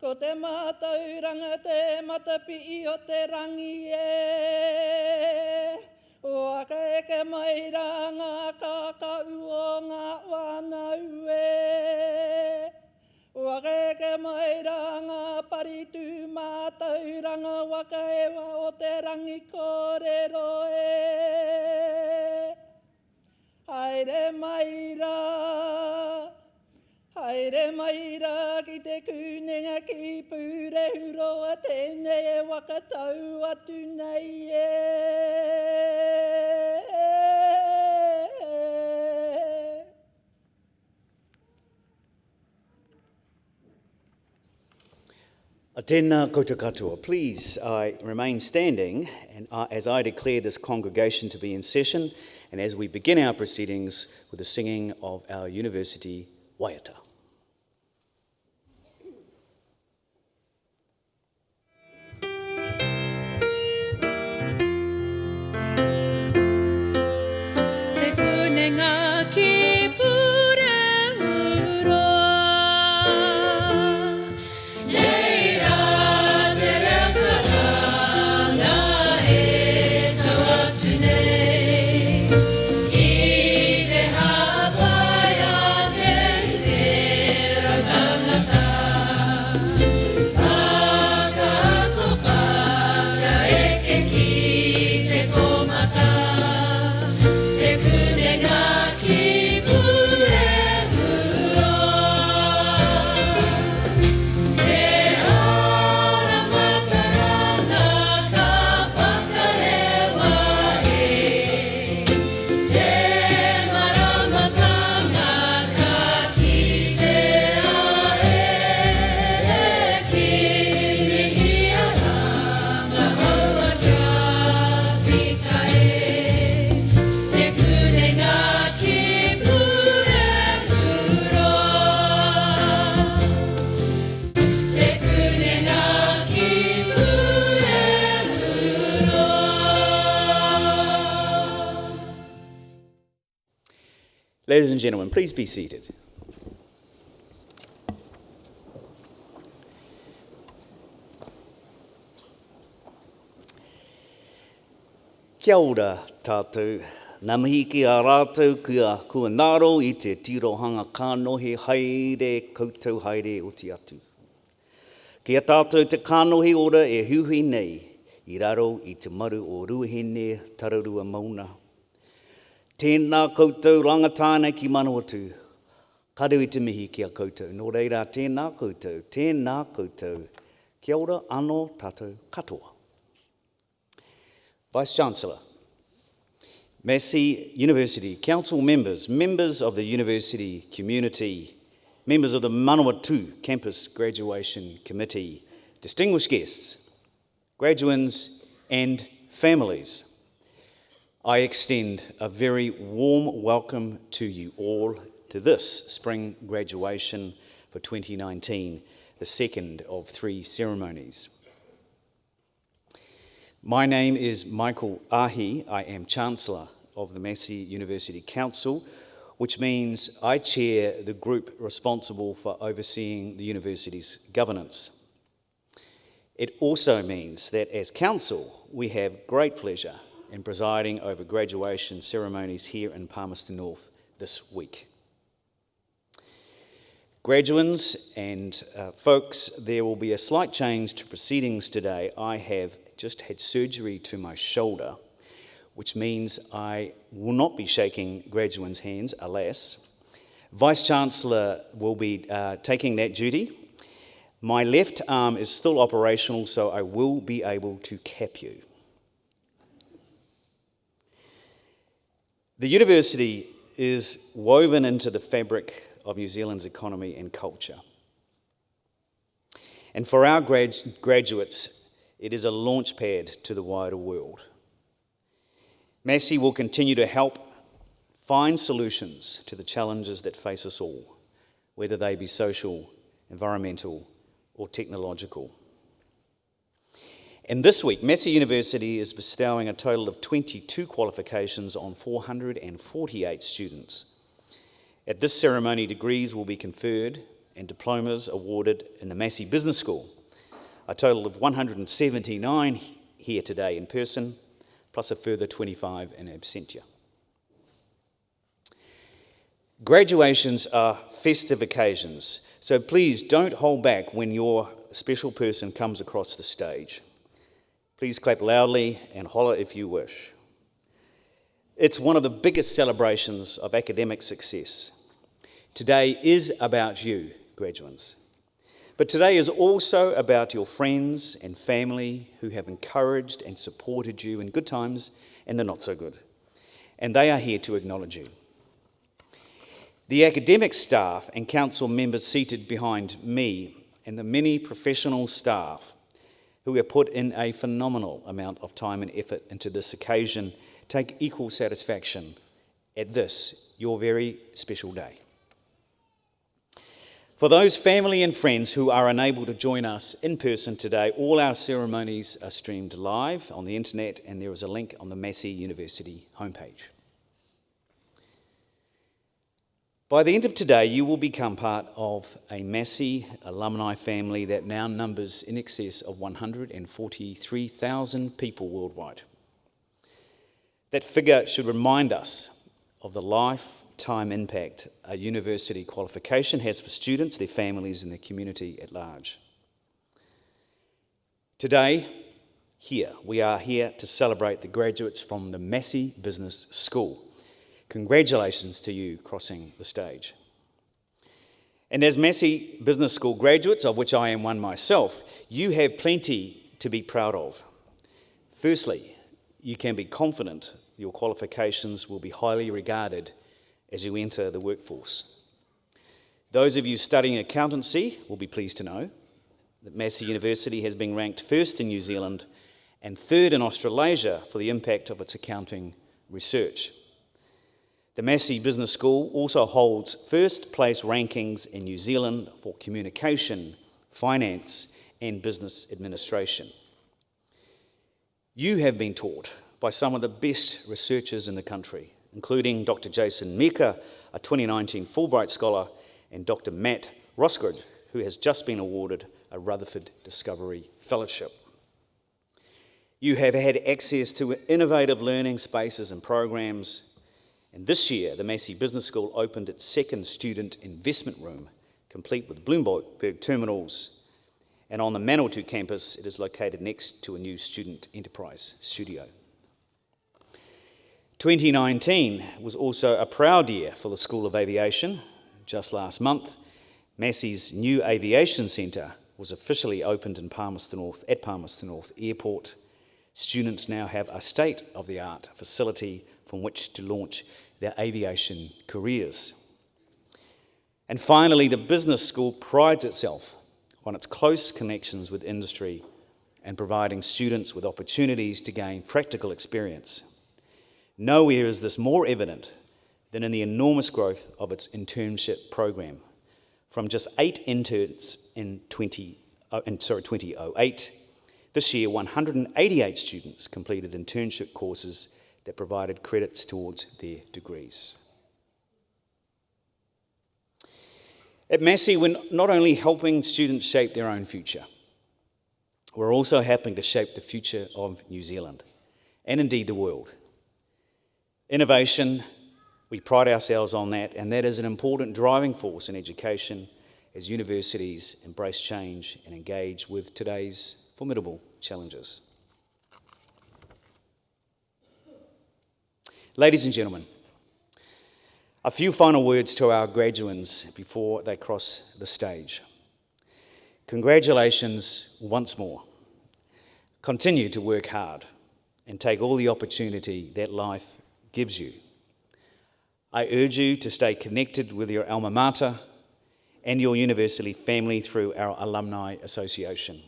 Ko te mātauranga te matapi o te rangi e. Waka eke mai rā ngā kākau o ngā wānau e. Waka eke mai rā ngā paritu mātauranga waka ewa o te rangi kōrero e. Haere mai rā. Haere mai rā ki te kūnenga ki pūre huroa tēnei e wakatau atu nei e. Tēnā koutou katoa. Please remain standing and as I declare this congregation to be in session and as we begin our proceedings with the singing of our university waiata. Ladies and gentlemen, please be seated. Kia ora tātou, nā mihi ki a rātou kua naro I te tirohanga kānohe haere koutou haere o te atu. Kia tātou te kānohe ora e huhi nei I raro I te maru o ruahine tararua mauna. Tēnā koutou rangatāne ki Manawatū, karu I te mihi kia koutou. Nō reira, tēnā koutou, kia ora anō tātou katoa. Vice-Chancellor, Massey University, council members, members of the university community, members of the Manawatū Campus Graduation Committee, distinguished guests, graduands and families, I extend a very warm welcome to you all to this spring graduation for 2019, the second of 3 ceremonies. My name is Michael Ahi. I am Chancellor of the Massey University Council, which means I chair the group responsible for overseeing the university's governance. It also means that as council, we have great pleasure in presiding over graduation ceremonies here in Palmerston North this week. Graduands and folks, there will be a slight change to proceedings today. I have just had surgery to my shoulder, which means I will not be shaking graduands' hands, alas. Vice-Chancellor will be taking that duty. My left arm is still operational, so I will be able to cap you. The university is woven into the fabric of New Zealand's economy and culture. And for our graduates, it is a launch pad to the wider world. Massey will continue to help find solutions to the challenges that face us all, whether they be social, environmental, or technological. And this week, Massey University is bestowing a total of 22 qualifications on 448 students. At this ceremony, degrees will be conferred and diplomas awarded in the Massey Business School. A total of 179 here today in person, plus a further 25 in absentia. Graduations are festive occasions, so please don't hold back when your special person comes across the stage. Please clap loudly and holler if you wish. It's one of the biggest celebrations of academic success. Today is about you, graduates. But today is also about your friends and family who have encouraged and supported you in good times and the not so good. And they are here to acknowledge you. The academic staff and council members seated behind me and the many professional staff who have put in a phenomenal amount of time and effort into this occasion take equal satisfaction at this, your very special day. For those family and friends who are unable to join us in person today, all our ceremonies are streamed live on the internet, and there is a link on the Massey University homepage. By the end of today, you will become part of a Massey alumni family that now numbers in excess of 143,000 people worldwide. That figure should remind us of the lifetime impact a university qualification has for students, their families, and the community at large. Today, we are here to celebrate the graduates from the Massey Business School. Congratulations to you crossing the stage. And as Massey Business School graduates, of which I am one myself, you have plenty to be proud of. Firstly, you can be confident your qualifications will be highly regarded as you enter the workforce. Those of you studying accountancy will be pleased to know that Massey University has been ranked first in New Zealand and third in Australasia for the impact of its accounting research. The Massey Business School also holds first place rankings in New Zealand for communication, finance, and business administration. You have been taught by some of the best researchers in the country, including Dr. Jason Meka, a 2019 Fulbright Scholar, and Dr. Matt Rosgood, who has just been awarded a Rutherford Discovery Fellowship. You have had access to innovative learning spaces and programs. And this year, the Massey Business School opened its second student investment room, complete with Bloomberg terminals. And on the Manawatū campus, it is located next to a new student enterprise studio. 2019 was also a proud year for the School of Aviation. Just last month, Massey's new aviation centre was officially opened in Palmerston North at Palmerston North Airport. Students now have a state-of-the-art facility from which to launch their aviation careers. And finally, the business school prides itself on its close connections with industry and providing students with opportunities to gain practical experience. Nowhere is this more evident than in the enormous growth of its internship program. From just 8 interns in 2008, this year 188 students completed internship courses that provided credits towards their degrees. At Massey, we're not only helping students shape their own future, We're also helping to shape the future of New Zealand, and indeed the world. Innovation, we pride ourselves on that, and that is an important driving force in education as universities embrace change and engage with today's formidable challenges. Ladies and gentlemen, a few final words to our graduands before they cross the stage. Congratulations once more. Continue to work hard and take all the opportunity that life gives you. I urge you to stay connected with your alma mater and your university family through our Alumni Association.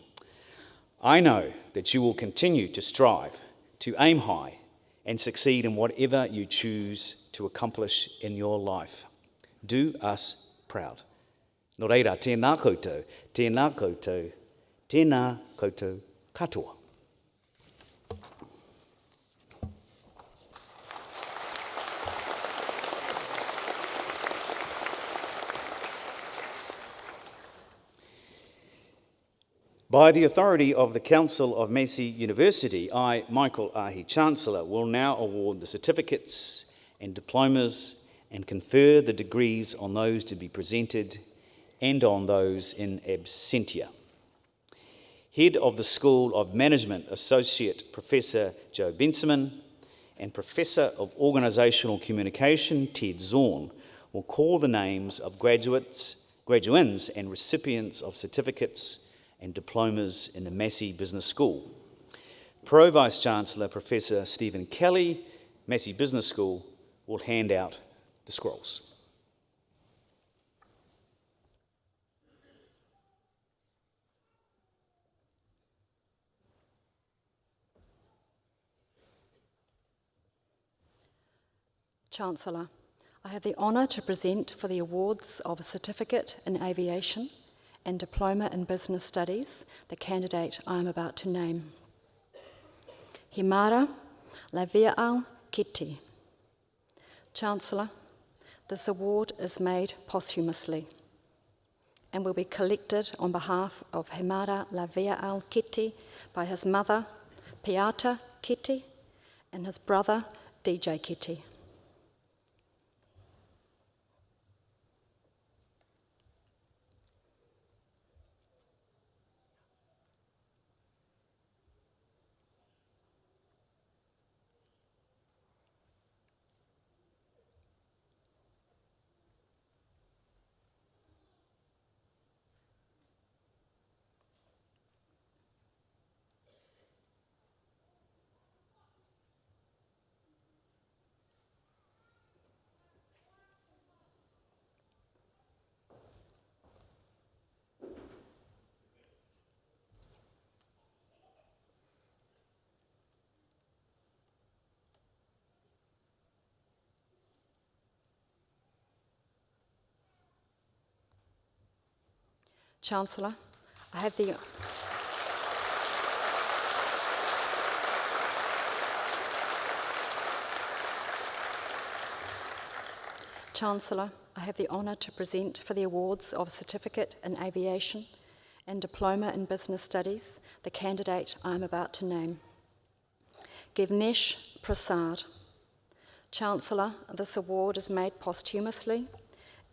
I know that you will continue to strive, to aim high, and succeed in whatever you choose to accomplish in your life. Do us proud. Nō reira, tēnā koutou, tēnā koutou, tēnā koutou katoa. By the authority of the Council of Massey University, I, Michael Ahi, Chancellor, will now award the certificates and diplomas and confer the degrees on those to be presented and on those in absentia. Head of the School of Management, Associate Professor Joe Benseman, and Professor of Organisational Communication, Ted Zorn, will call the names of graduates and recipients of certificates and diplomas in the Massey Business School. Pro Vice-Chancellor Professor Stephen Kelly, Massey Business School, will hand out the scrolls. Chancellor, I have the honour to present for the awards of a Certificate in Aviation and Diploma in Business Studies the candidate I am about to name. Himara Lavia'al Keti. Chancellor, this award is made posthumously and will be collected on behalf of Himara Lavia'al Keti by his mother, Piata Keti, and his brother, DJ Keti. Chancellor, I have the Chancellor, I have the honour to present for the awards of Certificate in Aviation and Diploma in Business Studies the candidate I am about to name. Givnesh Prasad. Chancellor, this award is made posthumously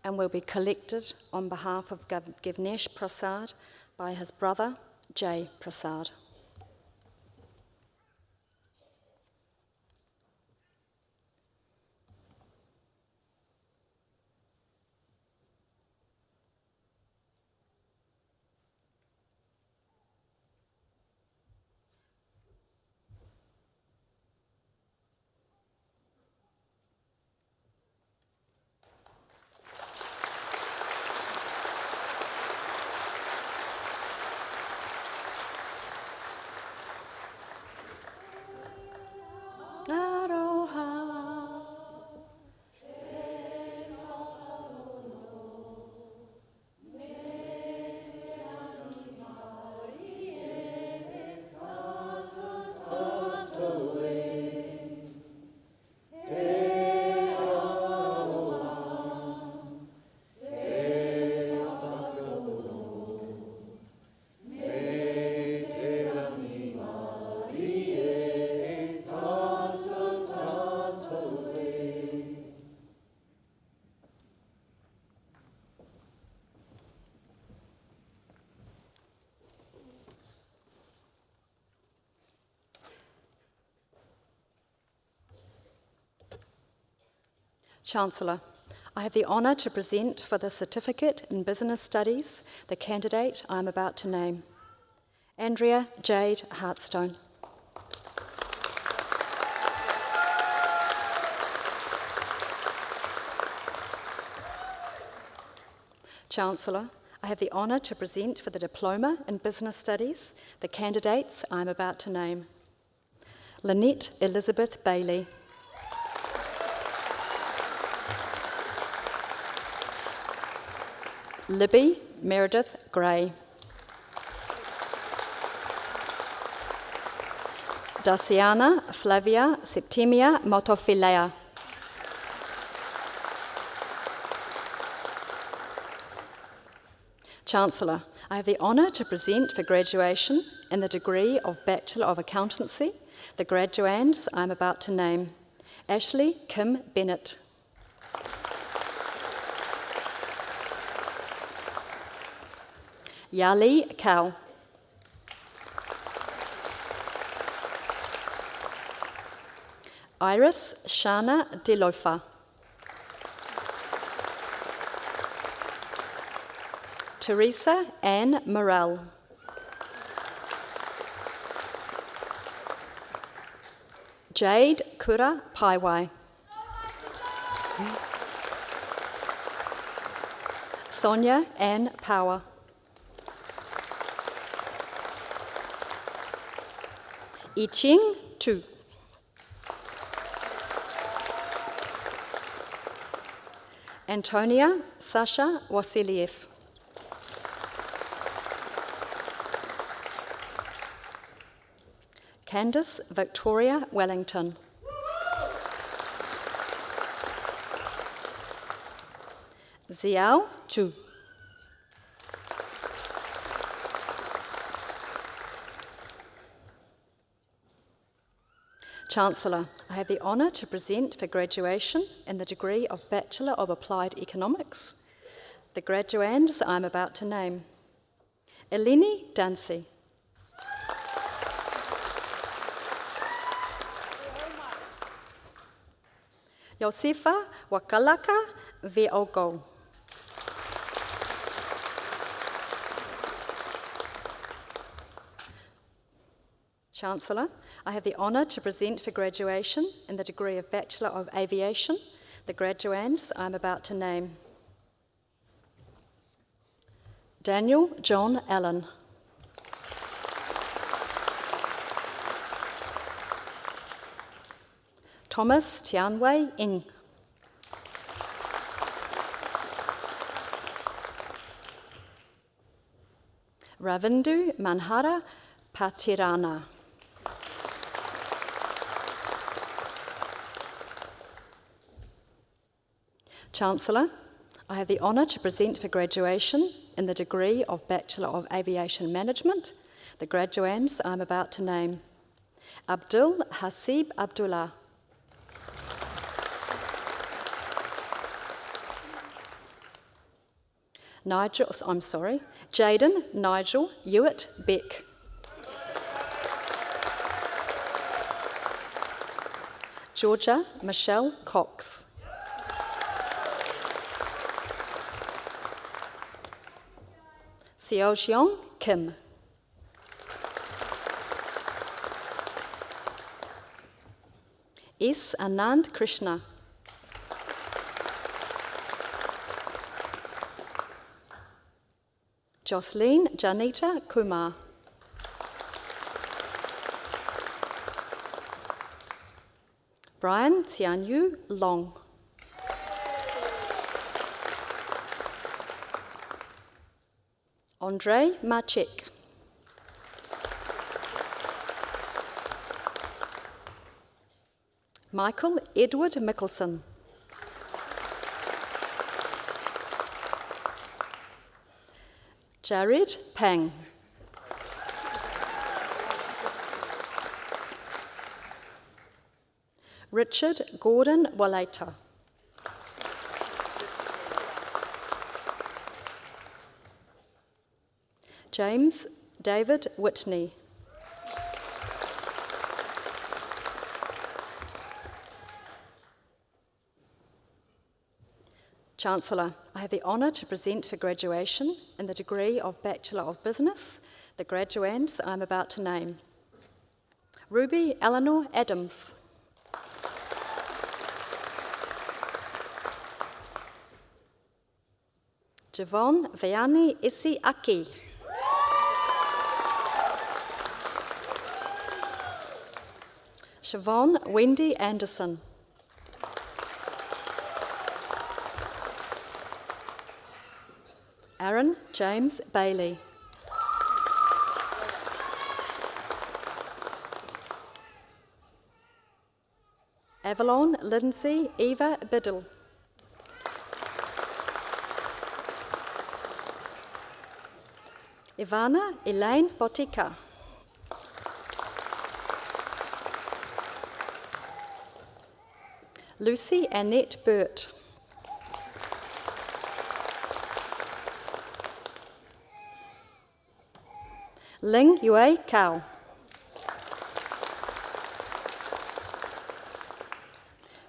and will be collected on behalf of Givnesh Prasad by his brother, Jay Prasad. Chancellor, I have the honour to present for the Certificate in Business Studies the candidate I am about to name, Andrea Jade Hartstone. Chancellor, I have the honour to present for the Diploma in Business Studies the candidates I am about to name, Lynette Elizabeth Bailey, Libby Meredith Gray, Daciana Flavia Septimia Motofilea, Chancellor, I have the honour to present for graduation in the degree of Bachelor of Accountancy the graduands I am about to name, Ashley Kim Bennett, Yali Cow, Iris Shana Delofa, Teresa Ann Morel, Jade Kura Paiwai, Sonia Ann Power, Iching Tu, Antonia Sasha Wasiliev, Candice Victoria Wellington, Xiao Zhu, Chancellor, I have the honour to present for graduation in the degree of Bachelor of Applied Economics the graduands I am about to name, Eleni Dancy, Josefa Wakalaka Veogo, Chancellor, I have the honour to present for graduation in the degree of Bachelor of Aviation the graduands I am about to name, Daniel John Allen, Thomas Tianwei Ing, Ravindu Manhara Patirana, Chancellor, I have the honour to present for graduation in the degree of Bachelor of Aviation Management the graduands I am about to name, Abdul Hasib Abdullah, Jaden Nigel Hewitt Beck, Georgia Michelle Cox, Seo Xiong Kim, S. Anand Krishna, Jocelyn Janita Kumar, Brian Tianyu Long, Andre Machek, Michael Edward Mickelson, Jared Pang, Richard Gordon Waleta, James David Whitney, Chancellor, I have the honour to present for graduation in the degree of Bachelor of Business the graduands I'm about to name. Ruby Eleanor Adams. Javon Veani Isi Aki. Siobhan Wendy Anderson. Aaron James Bailey. Avalon Lindsay Eva Biddle. Ivana Elaine Botica. Lucy Annette Burt. Ling Yue Kao.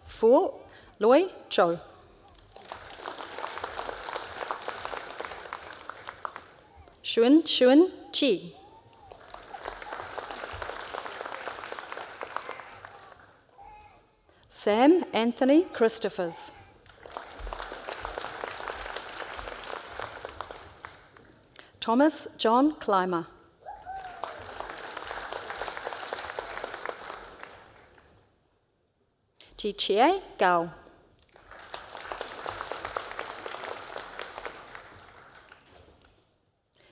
Fu Loi Cho. Shun Chi. Sam Anthony Christophers. Thomas John Clymer. Chi Chie Gao.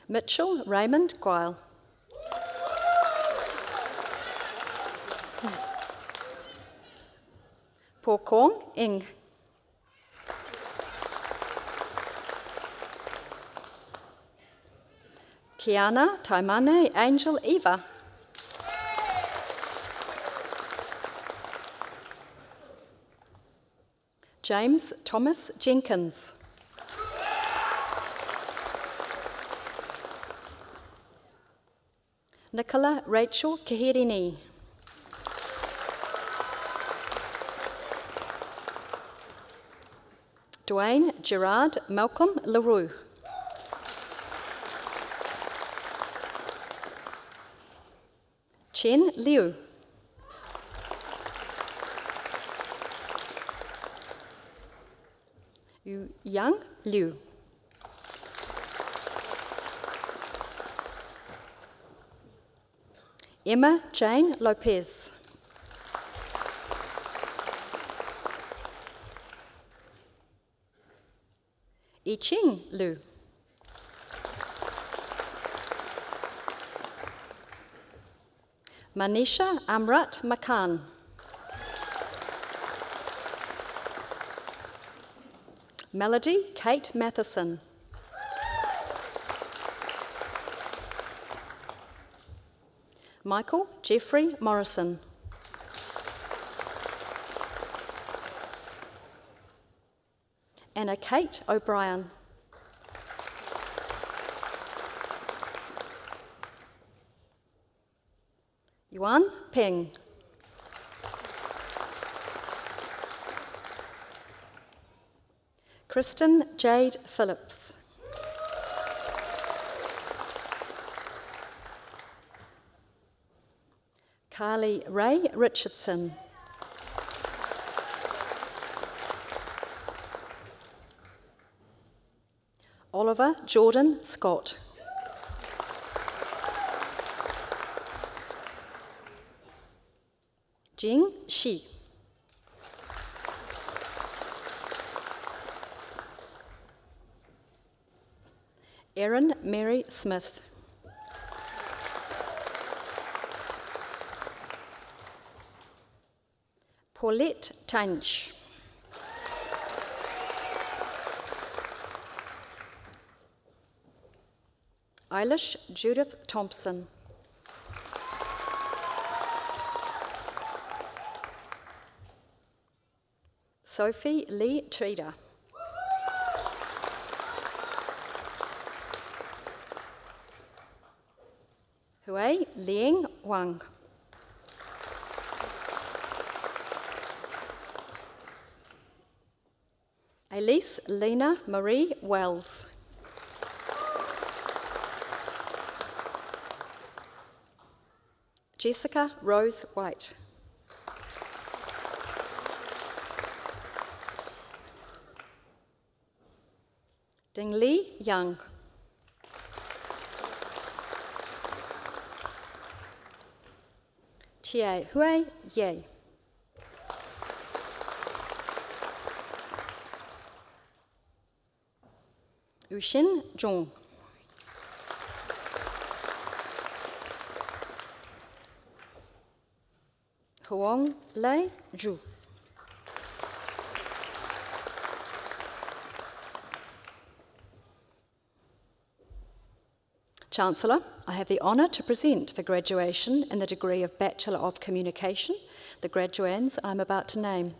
Mitchell Raymond Guile. Pokong Ing. Kiana Taimane Angel Eva. James Thomas Jenkins. Nicola Rachel Kehirini. Dwayne Gerard Malcolm LaRue. Chen Liu. Yu Yang Liu. Emma Jane Lopez. Yiqing Liu. Manisha Amrat Makan. Melody Kate Matheson. Michael Jeffrey Morrison. Anna Kate O'Brien. Yuan Peng. Kristen Jade Phillips. Carly Ray Richardson. Oliver Jordan Scott. Jing Shi. Erin Mary Smith. Paulette Tange. Eilish Judith Thompson. Sophie Lee Treader. Hui Liang Wang. Elise Lena Marie Wells. Jessica Rose White. Ding Li Young. Chie Hui Ye. Ushin Zhong. Huang Lei Zhu. Chancellor, I have the honour to present for graduation in the degree of Bachelor of Communication the graduands I am about to name.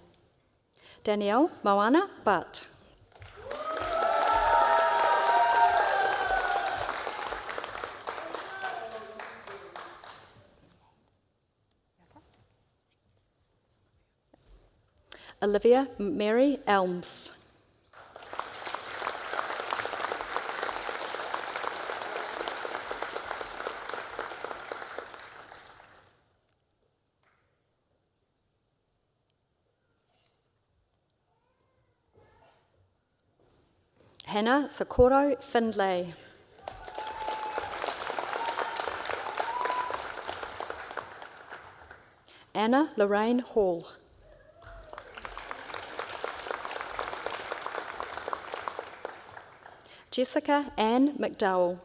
Danielle Moana Butt. Olivia Mary Elms. Hannah Socorro Findlay. Anna Lorraine Hall. Jessica Ann McDowell.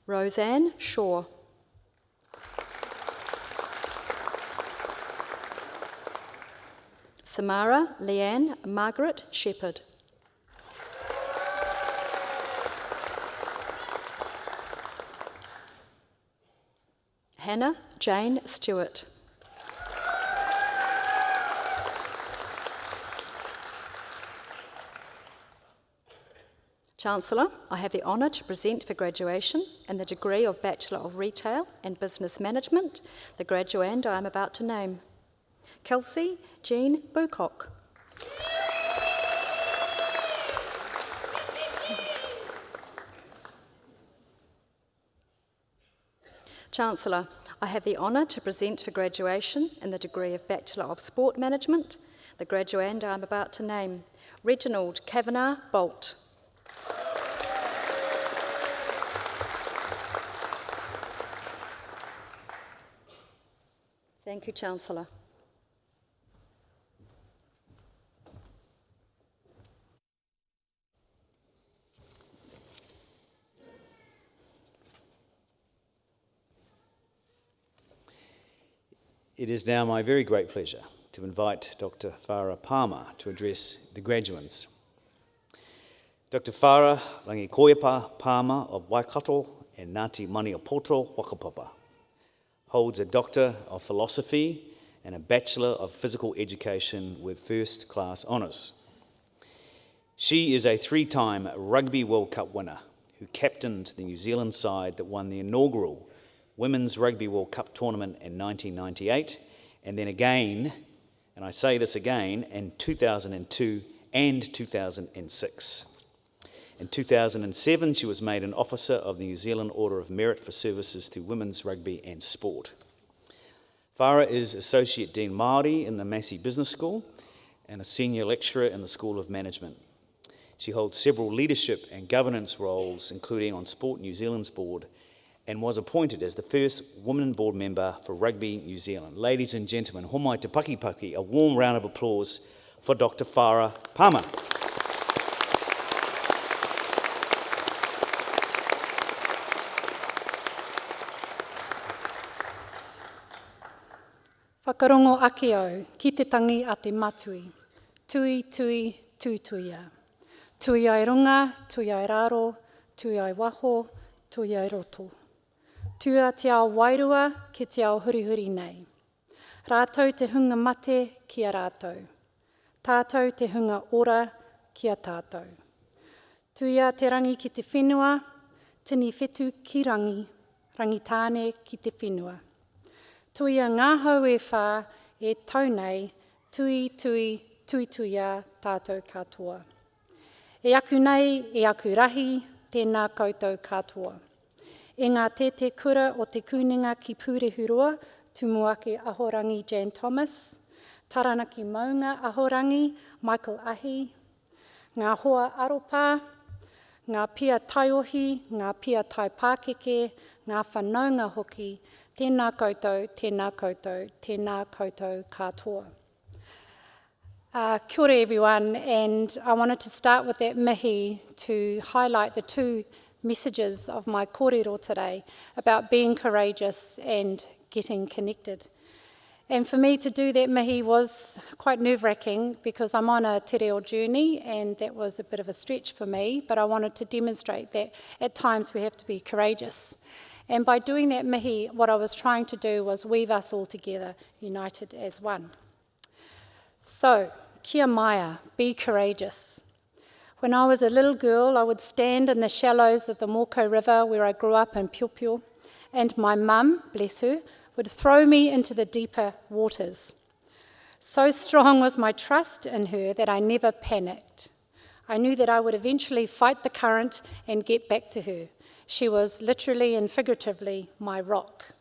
Roseanne Shaw. Samara Leanne Margaret Shepherd. Hannah Jane Stewart. Chancellor, I have the honour to present for graduation in the degree of Bachelor of Retail and Business Management the graduand I am about to name. Kelsey Jean Bucock. Chancellor, I have the honour to present for graduation in the degree of Bachelor of Sport Management the graduand I am about to name. Reginald Kavanagh Bolt. Thank you, Chancellor. It is now my very great pleasure to invite Dr. Farah Palmer to address the graduands. Dr. Farah Rangikoipa Palmer of Waikato and Ngāti Maniapoto Wakapapa holds a Doctor of Philosophy and a Bachelor of Physical Education with first-class honours. She is a three-time Rugby World Cup winner who captained the New Zealand side that won the inaugural Women's Rugby World Cup tournament in 1998, and then again, and I say this again, in 2002 and 2006. In 2007, she was made an officer of the New Zealand Order of Merit for services to women's rugby and sport. Farah is Associate Dean Māori in the Massey Business School and a senior lecturer in the School of Management. She holds several leadership and governance roles, including on Sport New Zealand's board, and was appointed as the first woman board member for Rugby New Zealand. Ladies and gentlemen, homai te pakipaki, a warm round of applause for Dr. Farah Palmer. Whakarongo ake au, ki te tangi a te matui. Tui, tui, tuituia. Tui ai runga, tui ai raro, tui ai waho, tui ai roto. Tua te ao wairua ki te ao hurihuri nei. Rātou te hunga mate ki a rātou. Tātou te hunga ora ki a tātou. Tuia te rangi ki te whenua, tini whetu ki rangi, rangi tāne ki te whenua. Tuia ngā hau e whā e tau nei, tui tui tui tuia tātou katoa. E aku nei, e aku rahi, tēnā koutou katoa. E ngā tete kura o te kūninga ki Pūrehurua, tumuake ahorangi Jan Thomas, taranaki maunga ahorangi Michael Ahi, ngā hoa aropa, ngā pia taiohi, ngā pia tai Pākeke, ngā whanaunga hoki, tēnā koutou, tēnā koutou, tēnā koutou katoa. Kia ora everyone, and I wanted to start with that mihi to highlight the two messages of my kōrero today about being courageous and getting connected. And for me to do that mihi was quite nerve-wracking because I'm on a te reo journey and that was a bit of a stretch for me, but I wanted to demonstrate that at times we have to be courageous. And by doing that mihi, what I was trying to do was weave us all together, united as one. So, kia maia, be courageous. When I was a little girl, I would stand in the shallows of the Moko River where I grew up in Piopio, and my mum, bless her, would throw me into the deeper waters. So strong was my trust in her that I never panicked. I knew that I would eventually fight the current and get back to her. She was literally and figuratively my rock.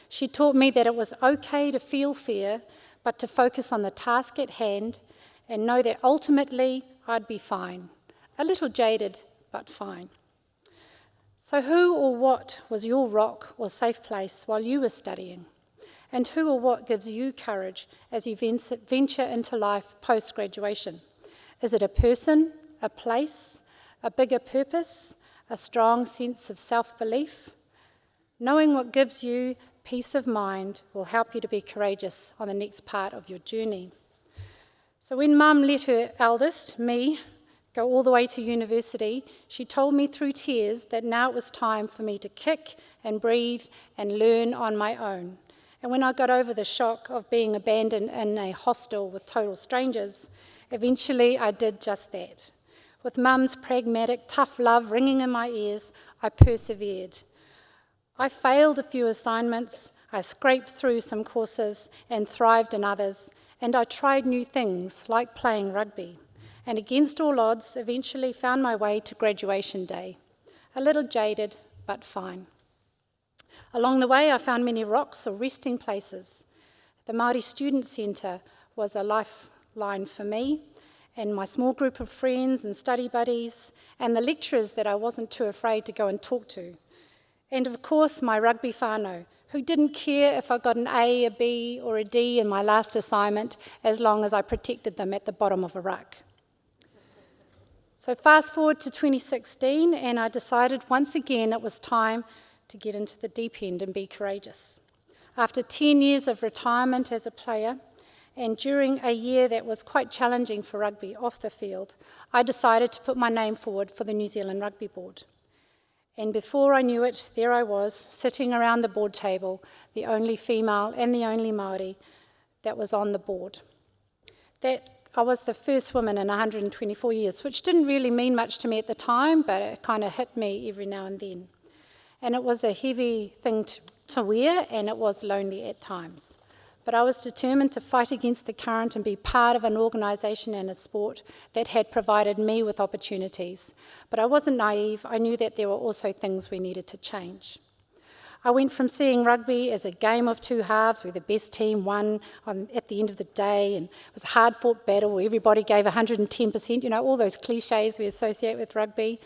She taught me that it was okay to feel fear, but to focus on the task at hand and know that ultimately I'd be fine. A little jaded, but fine. So who or what was your rock or safe place while you were studying? And who or what gives you courage as you venture into life post-graduation? Is it a person, a place, a bigger purpose, a strong sense of self-belief? Knowing what gives you peace of mind will help you to be courageous on the next part of your journey. So when Mum let her eldest, me, go all the way to university, she told me through tears that now it was time for me to kick and breathe and learn on my own. And when I got over the shock of being abandoned in a hostel with total strangers, eventually I did just that. With Mum's pragmatic, tough love ringing in my ears, I persevered. I failed a few assignments, I scraped through some courses and thrived in others, and I tried new things like playing rugby. And against all odds, eventually found my way to graduation day. A little jaded, but fine. Along the way, I found many rocks or resting places. The Māori Student Centre was a lifeline for me, and my small group of friends and study buddies, and the lecturers that I wasn't too afraid to go and talk to. And of course, my rugby whānau, who didn't care if I got an A, a B, or a D in my last assignment, as long as I protected them at the bottom of a ruck. So fast forward to 2016, and I decided once again it was time to get into the deep end and be courageous. After 10 years of retirement as a player, and during a year that was quite challenging for rugby off the field, I decided to put my name forward for the New Zealand Rugby Board. And before I knew it, there I was, sitting around the board table, the only female and the only Māori that was on the board. I was the first woman in 124 years, which didn't really mean much to me at the time, but it kind of hit me every now and then. And it was a heavy thing to wear, and it was lonely at times. But I was determined to fight against the current and be part of an organisation and a sport that had provided me with opportunities. But I wasn't naive. I knew that there were also things we needed to change. I went from seeing rugby as a game of two halves where the best team won at the end of the day, and it was a hard-fought battle where everybody gave 110%, all those cliches we associate with rugby.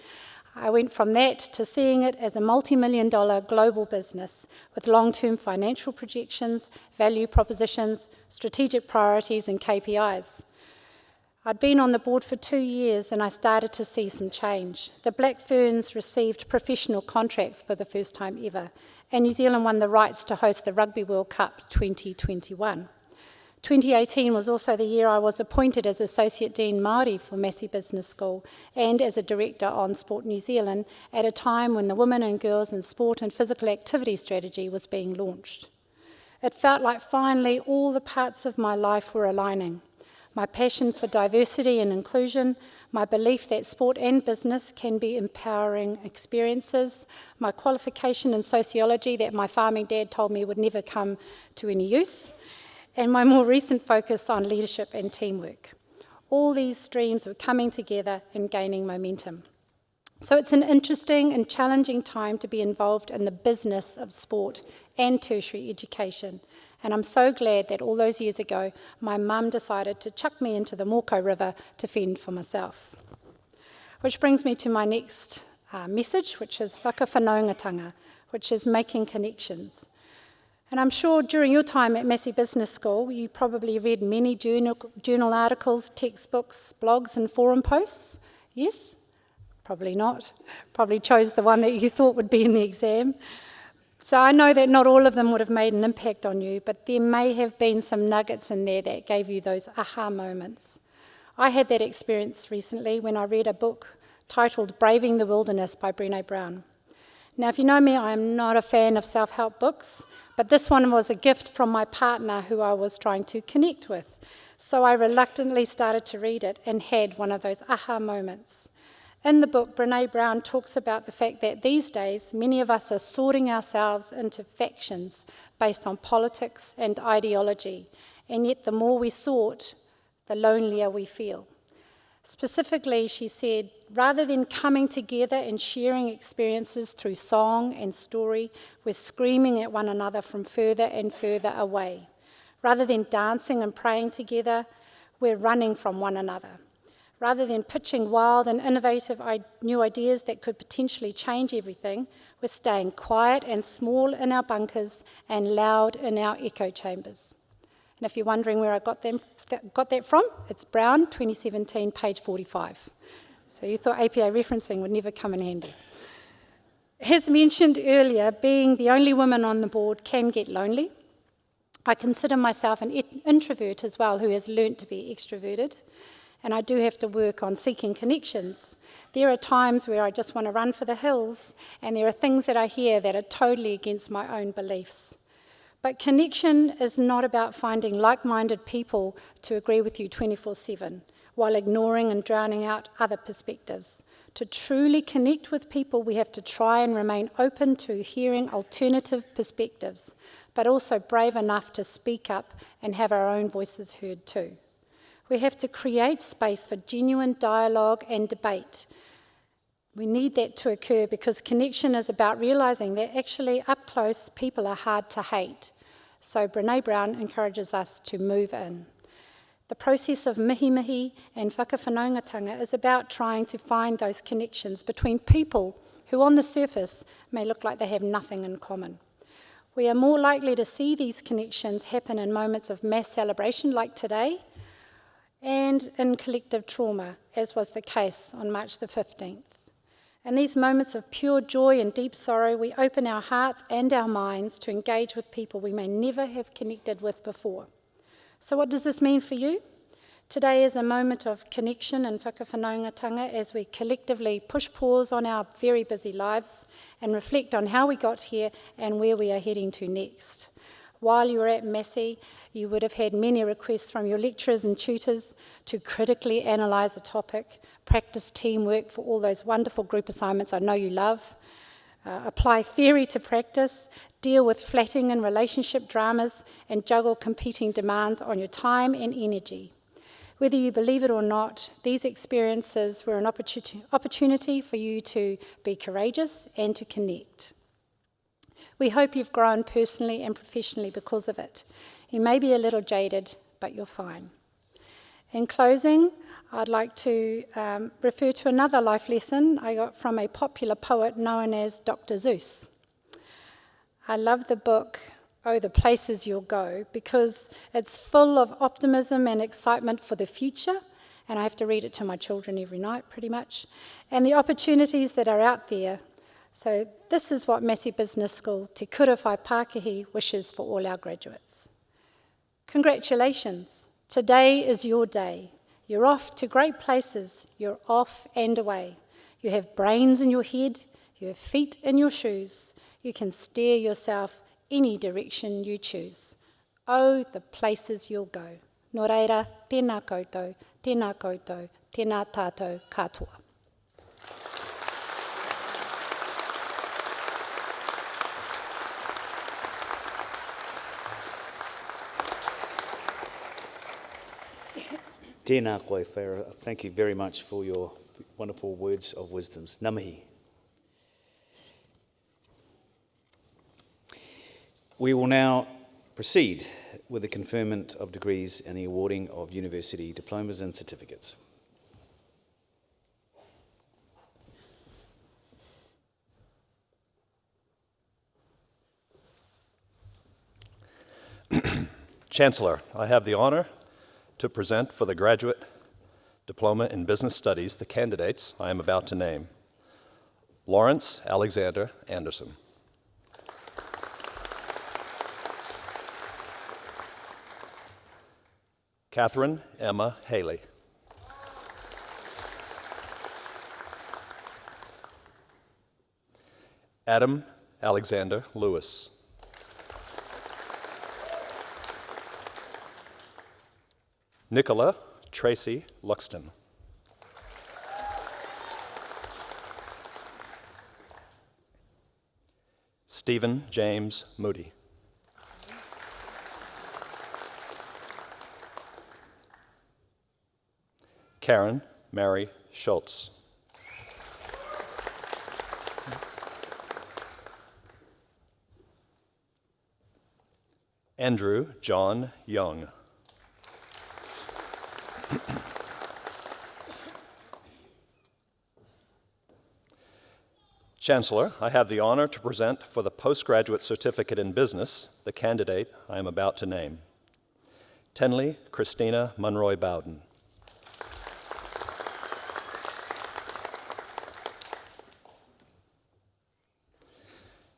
I went from that to seeing it as a multi-million-dollar global business with long-term financial projections, value propositions, strategic priorities and KPIs. I'd been on the board for 2 years and I started to see some change. The Black Ferns received professional contracts for the first time ever, and New Zealand won the rights to host the Rugby World Cup 2021. 2018 was also the year I was appointed as Associate Dean Māori for Massey Business School and as a Director on Sport New Zealand at a time when the Women and Girls in Sport and Physical Activity strategy was being launched. It felt like finally all the parts of my life were aligning. my passion for diversity and inclusion, my belief that sport and business can be empowering experiences, my qualification in sociology that my farming dad told me would never come to any use, and my more recent focus on leadership and teamwork. All these streams were coming together and gaining momentum. So it's an interesting and challenging time to be involved in the business of sport and tertiary education. And I'm so glad that all those years ago, my mum decided to chuck me into the Moko River to fend for myself. Which brings me to my next message, which is whakawhanaungatanga, which is making connections. And I'm sure during your time at Massey Business School, you probably read many journal articles, textbooks, blogs and forum posts. Yes? Probably not. Probably chose the one that you thought would be in the exam. So I know that not all of them would have made an impact on you, but there may have been some nuggets in there that gave you those aha moments. I had that experience recently when I read a book titled Braving the Wilderness by Brené Brown. Now, if you know me, I'm not a fan of self-help books, but this one was a gift from my partner who I was trying to connect with. So I reluctantly started to read it and had one of those aha moments. In the book, Brené Brown talks about the fact that these days, many of us are sorting ourselves into factions based on politics and ideology, and yet the more we sort, the lonelier we feel. Specifically, she said, rather than coming together and sharing experiences through song and story, we're screaming at one another from further and further away. Rather than dancing and praying together, we're running from one another. Rather than pitching wild and innovative new ideas that could potentially change everything, we're staying quiet and small in our bunkers and loud in our echo chambers. And if you're wondering where I got that from, it's Brown, 2017, page 45. So you thought APA referencing would never come in handy. As mentioned earlier, being the only woman on the board can get lonely. I consider myself an introvert as well, who has learnt to be extroverted. And I do have to work on seeking connections. There are times where I just want to run for the hills, and there are things that I hear that are totally against my own beliefs. But connection is not about finding like-minded people to agree with you 24/7, while ignoring and drowning out other perspectives. To truly connect with people, we have to try and remain open to hearing alternative perspectives, but also brave enough to speak up and have our own voices heard too. We have to create space for genuine dialogue and debate. We need that to occur because connection is about realising that actually up close people are hard to hate. So Brené Brown encourages us to move in. The process of mihi and whakawhanaungatanga is about trying to find those connections between people who on the surface may look like they have nothing in common. We are more likely to see these connections happen in moments of mass celebration like today, and in collective trauma, as was the case on March the 15th. In these moments of pure joy and deep sorrow, we open our hearts and our minds to engage with people we may never have connected with before. So what does this mean for you? Today is a moment of connection and whakawhanaungatanga as we collectively push pause on our very busy lives and reflect on how we got here and where we are heading to next. While you were at Massey, you would have had many requests from your lecturers and tutors to critically analyse a topic, practice teamwork for all those wonderful group assignments I know you love, apply theory to practice, deal with flatting and relationship dramas, and juggle competing demands on your time and energy. Whether you believe it or not, these experiences were an opportunity for you to be courageous and to connect. We hope you've grown personally and professionally because of it. You may be a little jaded, but you're fine. In closing, I'd like to refer to another life lesson I got from a popular poet known as Dr. Seuss. I love the book, Oh, the Places You'll Go, because it's full of optimism and excitement for the future, and I have to read it to my children every night, pretty much, and the opportunities that are out there. So this is what Massey Business School Te Kura Whai Pākehī wishes for all our graduates. Congratulations, today is your day. You're off to great places, you're off and away. You have brains in your head, you have feet in your shoes. You can steer yourself any direction you choose. Oh, the places you'll go. Nō reira, tēnā koutou, tēnā tātou katoa. Tēnā koe, Whaira. Thank you very much for your wonderful words of wisdom. Ngā mihi. We will now proceed with the conferment of degrees and the awarding of university diplomas and certificates. Chancellor, I have the honor to present for the Graduate Diploma in Business Studies the candidates I am about to name. Lawrence Alexander Anderson. Catherine Emma Haley. Adam Alexander Lewis. Nicola Tracy Luxton. Stephen James Moody. Karen Mary Schultz. Andrew John Young. Chancellor, I have the honor to present for the postgraduate certificate in business the candidate I am about to name. Tenley Christina Monroy Bowden.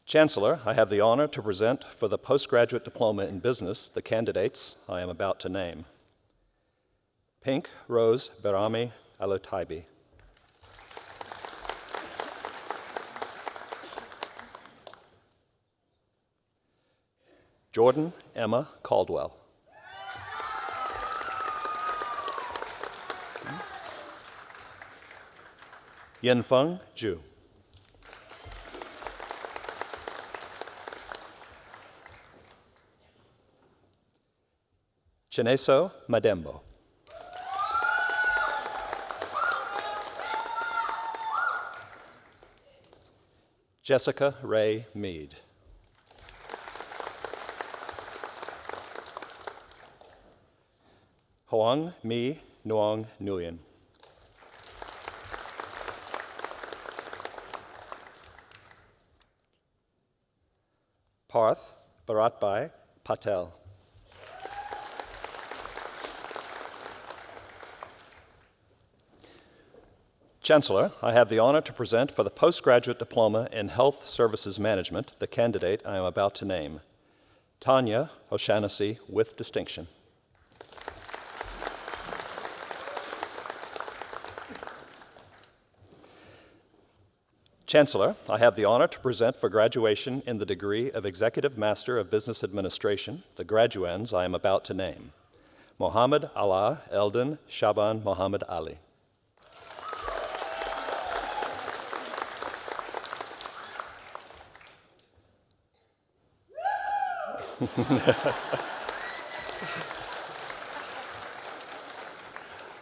Chancellor, I have the honor to present for the postgraduate diploma in business the candidates I am about to name. Pink Rose Barami Alotaibi. Jordan Emma Caldwell. Yinfeng Zhu. Chineso Madembo. Jessica Ray Mead. Hoang Mi Nuong Nguyen. Parth Bharatbhai Patel. Chancellor, I have the honor to present for the postgraduate diploma in health services management the candidate I am about to name, Tanya O'Shaughnessy with distinction. Chancellor, I have the honor to present for graduation in the degree of Executive Master of Business Administration the graduands I am about to name. Mohammed Allah Eldon Shaban Mohammed Ali.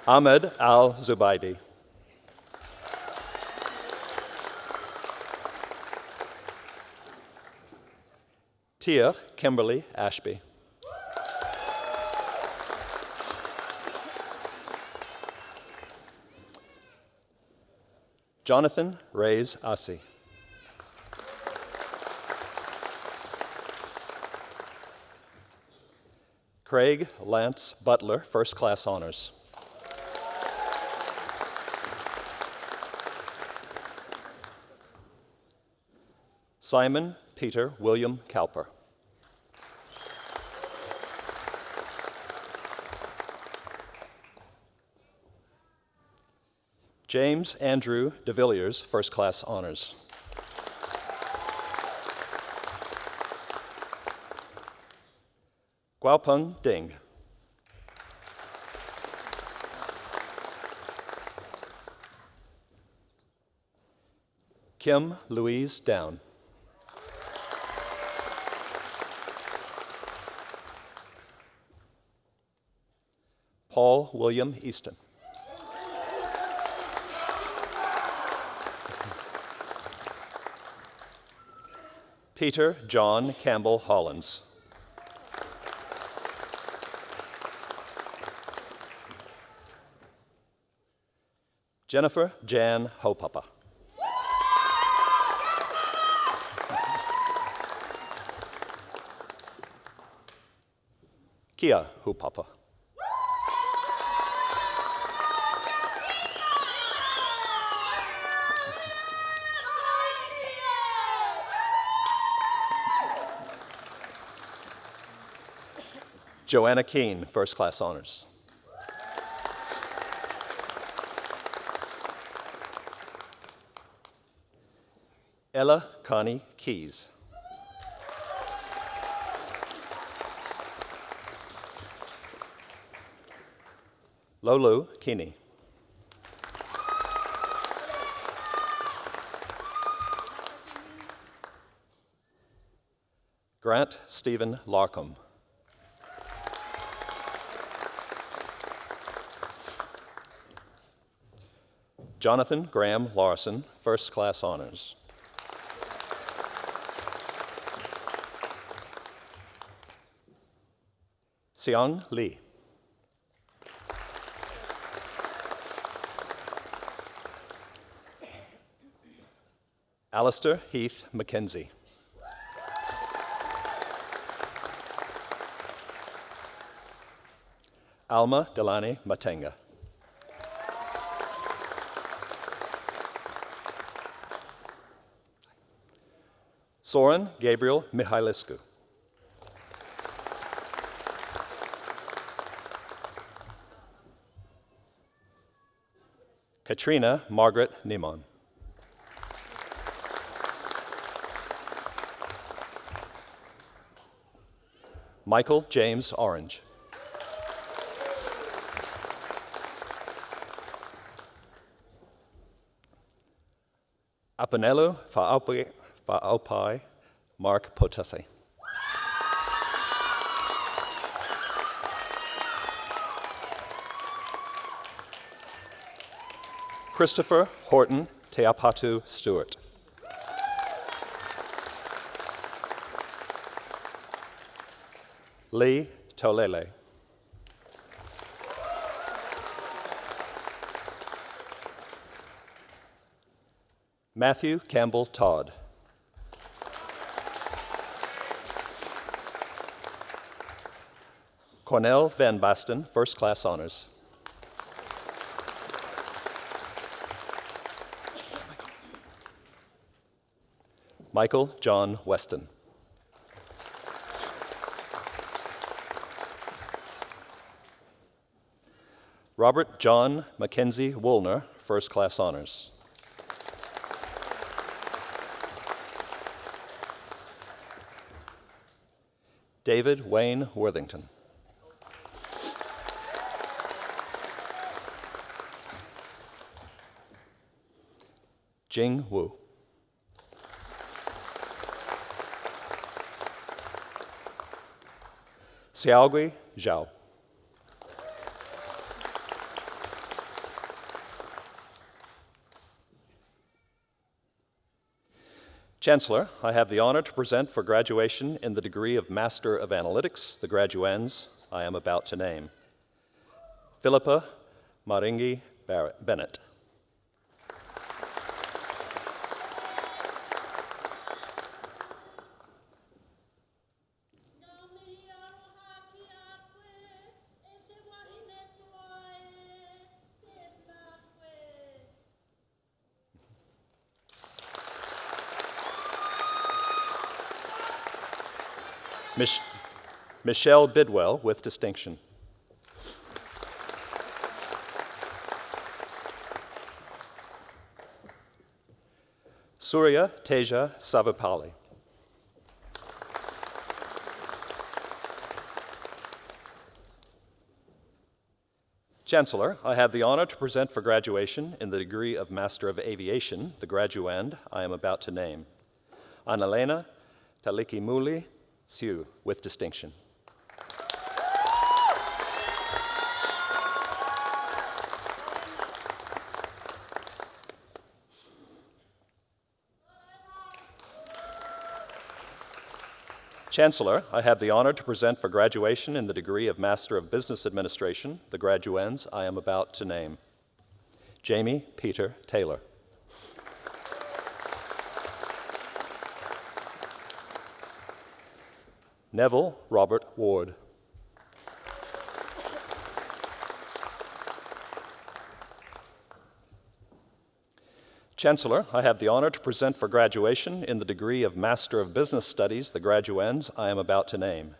Ahmed Al-Zubaidi. Tia Kimberly Ashby. Jonathan Reyes Asi. Craig Lance Butler, First Class Honors. Simon Peter William Cowper. James Andrew de Villiers, First Class Honors. Guopeng Ding. Kim Louise Down. Paul William Easton. Peter John Campbell Hollins. Jennifer Jan Hopapa. Kia Hupapa. Joanna Keene, first class honors. Ella Connie Keys. Lolu Kini. Grant Stephen Larkham. Jonathan Graham Larson, first class honors. Seong Lee. Alistair Heath McKenzie. Alma Delani Matenga. Soren Gabriel Mihailescu. Katrina Margaret Nimon. Michael James Orange. Apanelu Fa'aupai Mark Potase. Christopher Horton Teapatu Stewart. Lee Tolele. Matthew Campbell Todd. Cornell Van Basten, first class honors. Michael John Weston. Robert John Mackenzie Woolner, first class honors. David Wayne Worthington. Jing Wu. Xiaogui Zhao. Chancellor, I have the honor to present for graduation in the degree of Master of Analytics the graduands I am about to name. Philippa Maringi Bennett. Michelle Bidwell with distinction. Surya Teja Savapali. Chancellor, I have the honor to present for graduation in the degree of Master of Aviation the graduand I am about to name. Annalena Talikimuli Siu, with distinction. Chancellor, I have the honor to present for graduation in the degree of Master of Business Administration the graduands I am about to name. Jamie Peter Taylor. Neville Robert Ward. Chancellor, I have the honor to present for graduation in the degree of Master of Business Studies the graduands I am about to name.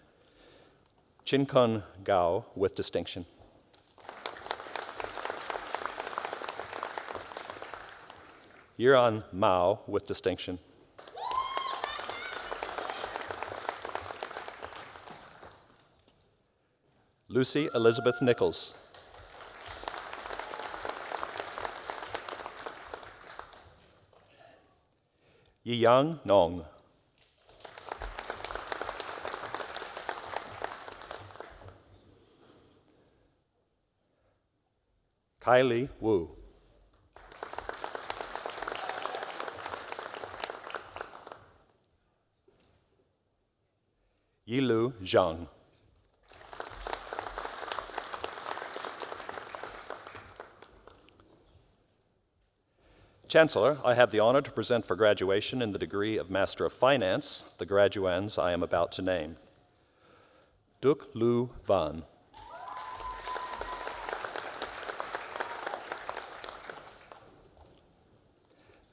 Chinkun Gao, with distinction. Yiran Mao, with distinction. Lucy Elizabeth Nichols. Yiyang Nong. Kylie Wu. Yilu Zhang. Chancellor, I have the honor to present for graduation in the degree of Master of Finance the graduands I am about to name. Duc Lu Van.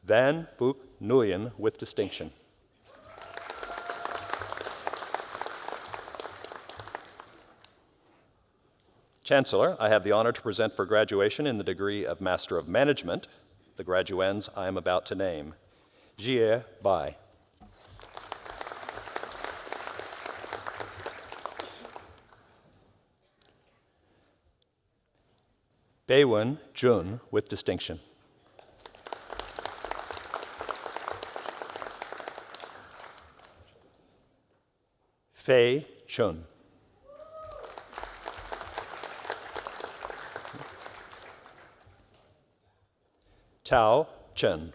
Van Buk Nguyen, with distinction. Chancellor, I have the honor to present for graduation in the degree of Master of Management the graduands I am about to name. Jie Bai. Baewon Jun, with distinction. Fei Chun. Tao Chen.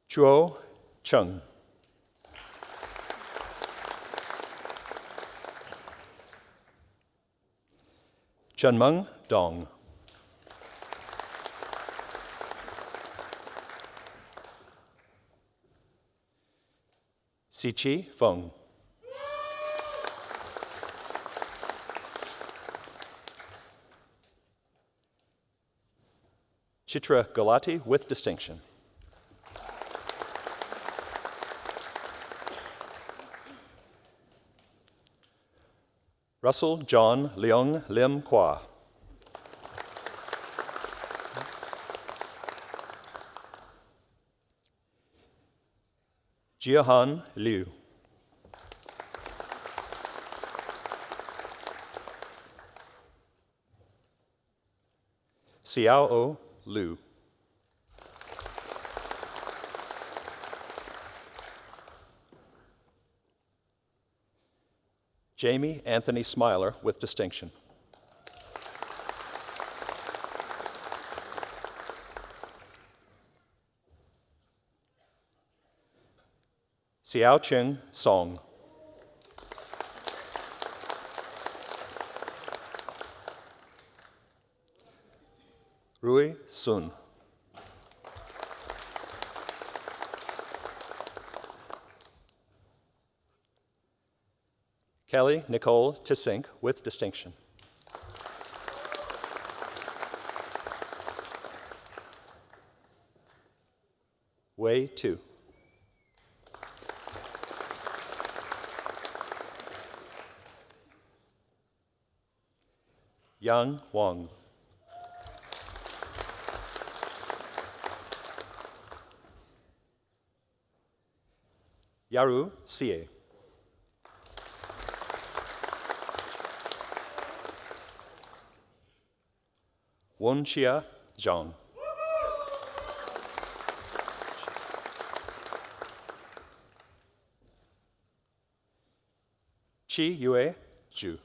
Chuo Chung. Chunmeng Dong. Siqi Feng. Chitra Galati, with distinction. Russell John Leung Lim Kwa. Jiahan Liu. Xiao Liu. Jamie Anthony Smiler, with distinction. Xiao Ching Song. Rui Sun. Kelly Nicole Tissink, with distinction. Wei Tu. Yang Wang. Yaru Sie. Won Chia Zhang. Chi Yue Zhu.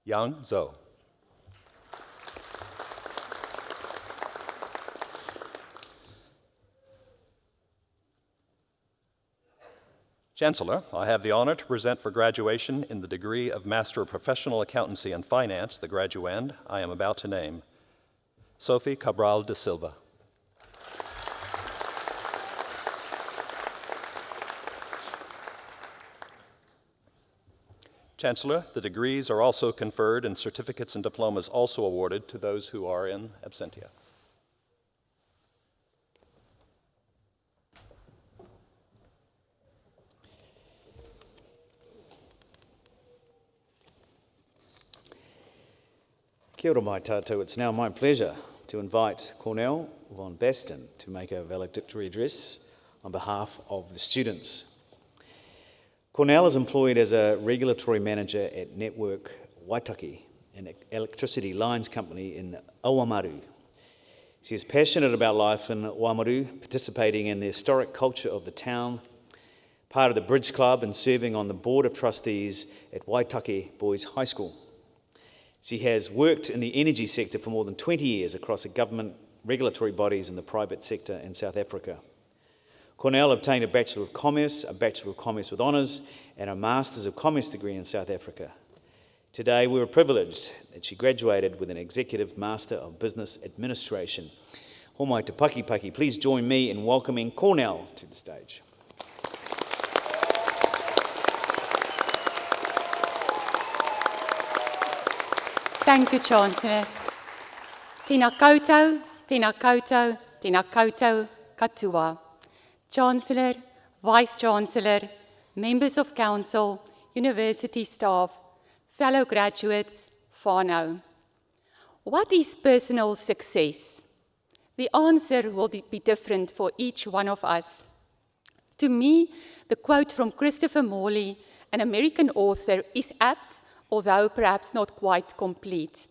Yang Zhou. Chancellor, I have the honor to present for graduation in the degree of Master of Professional Accountancy and Finance the graduand I am about to name, Sophie Cabral de Silva. Chancellor, the degrees are also conferred and certificates and diplomas also awarded to those who are in absentia. Kia ora mai tātou. It's now my pleasure to invite Cornell von Basten to make a valedictory address on behalf of the students. Cornell is employed as a regulatory manager at Network Waitaki, an electricity lines company in Oamaru. She is passionate about life in Oamaru, participating in the historic culture of the town, part of the Bridge Club and serving on the board of trustees at Waitaki Boys High School. She has worked in the energy sector for more than 20 years across the government, regulatory bodies and the private sector in South Africa. Cornell obtained a Bachelor of Commerce, a Bachelor of Commerce with Honours and a Masters of Commerce degree in South Africa. Today we were privileged that she graduated with an Executive Master of Business Administration. Homai te paki paki, please join me in welcoming Cornell to the stage. Thank you, Chancellor. Tēnā koutou, tēnā koutou, tēnā koutou katoa. Chancellor, Vice-Chancellor, members of Council, university staff, fellow graduates, whānau. What is personal success? The answer will be different for each one of us. To me, the quote from Christopher Morley, an American author, is apt, although perhaps not quite complete.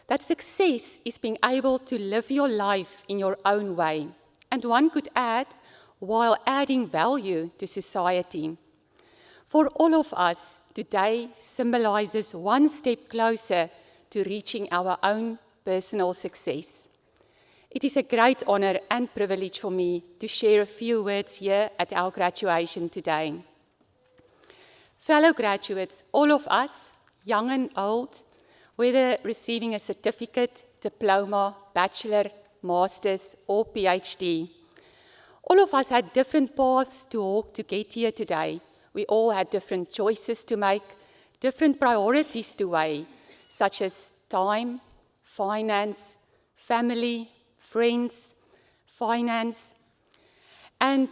That success is being able to live your life in your own way, and one could add, while adding value to society. For all of us, today symbolizes one step closer to reaching our own personal success. It is a great honor and privilege for me to share a few words here at our graduation today. Fellow graduates, all of us, young and old, whether receiving a certificate, diploma, bachelor, master's, or PhD. All of us had different paths to walk to get here today. We all had different choices to make, different priorities to weigh, such as time, finance, family, friends, finance. And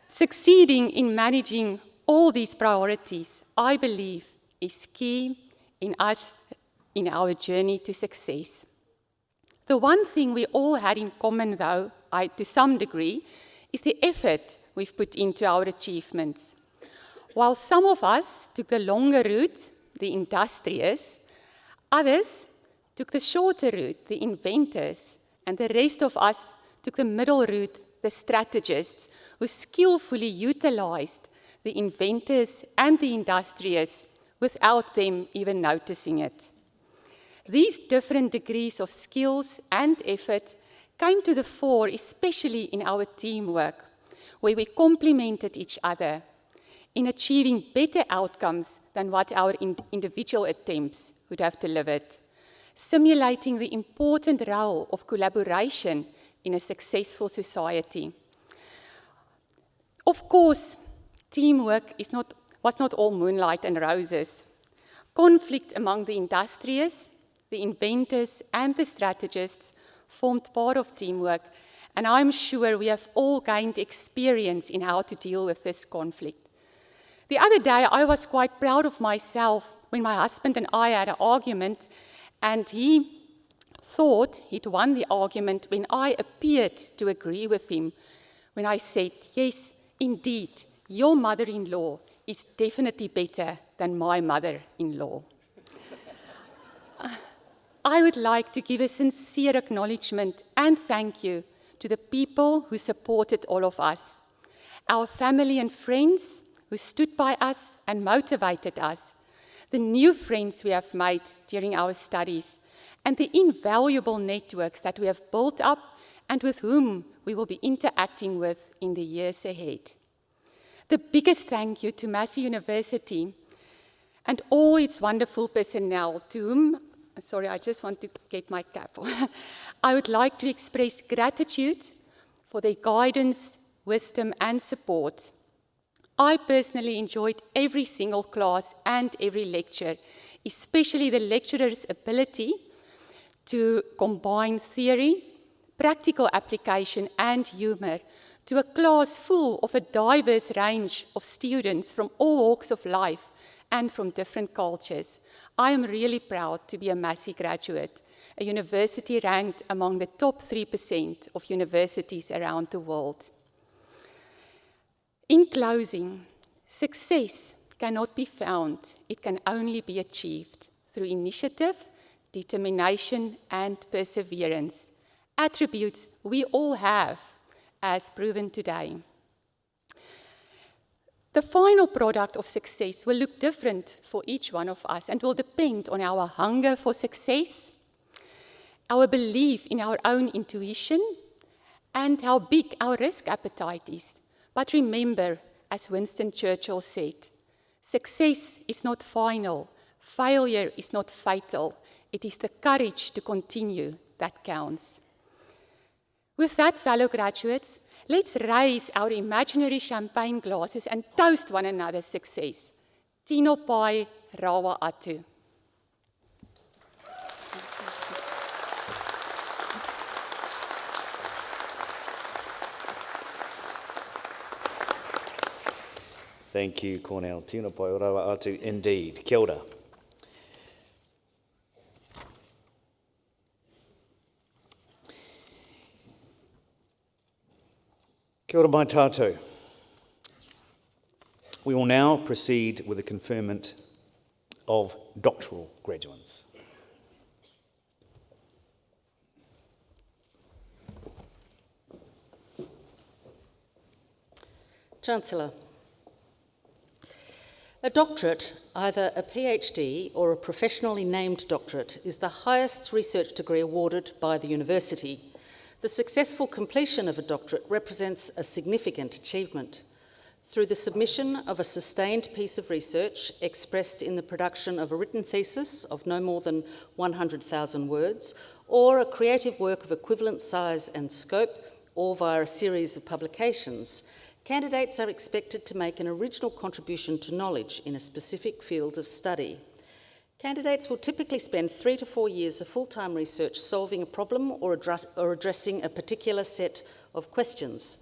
succeeding in managing all these priorities, I believe, is key in our journey to success. The one thing we all had in common, though, to some degree, is the effort we've put into our achievements. While some of us took the longer route, the industrious, others took the shorter route, the inventors, and the rest of us took the middle route, the strategists, who skillfully utilized the inventors and the industrious without them even noticing it. These different degrees of skills and effort came to the fore, especially in our teamwork, where we complemented each other in achieving better outcomes than what our individual attempts would have delivered, simulating the important role of collaboration in a successful society. Of course, teamwork was not all moonlight and roses. Conflict among the industrious, the inventors, and the strategists formed part of teamwork, and I'm sure we have all gained experience in how to deal with this conflict. The other day, I was quite proud of myself when my husband and I had an argument, and he thought he'd won the argument when I appeared to agree with him, when I said, yes, indeed, your mother-in-law is definitely better than my mother-in-law. I would like to give a sincere acknowledgement and thank you to the people who supported all of us, our family and friends who stood by us and motivated us, the new friends we have made during our studies, and the invaluable networks that we have built up and with whom we will be interacting with in the years ahead. The biggest thank you to Massey University and all its wonderful personnel, to whom, sorry, I just want to get my cap on. I would like to express gratitude for their guidance, wisdom, and support. I personally enjoyed every single class and every lecture, especially the lecturer's ability to combine theory, practical application, and humor to a class full of a diverse range of students from all walks of life and from different cultures. I am really proud to be a Massey graduate, a university ranked among the top 3% of universities around the world. In closing, success cannot be found. It can only be achieved through initiative, determination, and perseverance, attributes we all have, as proven today. The final product of success will look different for each one of us and will depend on our hunger for success, our belief in our own intuition, and how big our risk appetite is. But remember, as Winston Churchill said, success is not final, failure is not fatal. It is the courage to continue that counts. With that, fellow graduates, let's raise our imaginary champagne glasses and toast one another's success. Tino pai rawa atu. Thank you, Cornell. Tino pai rawa atu, indeed. Kia ora. Kia ora mai tātou. We will now proceed with the conferment of doctoral graduates. Chancellor, a doctorate, either a PhD or a professionally named doctorate, is the highest research degree awarded by the university. The successful completion of a doctorate represents a significant achievement. Through the submission of a sustained piece of research expressed in the production of a written thesis of no more than 100,000 words, or a creative work of equivalent size and scope, or via a series of publications, candidates are expected to make an original contribution to knowledge in a specific field of study. Candidates will typically spend 3 to 4 years of full-time research solving a problem or addressing a particular set of questions.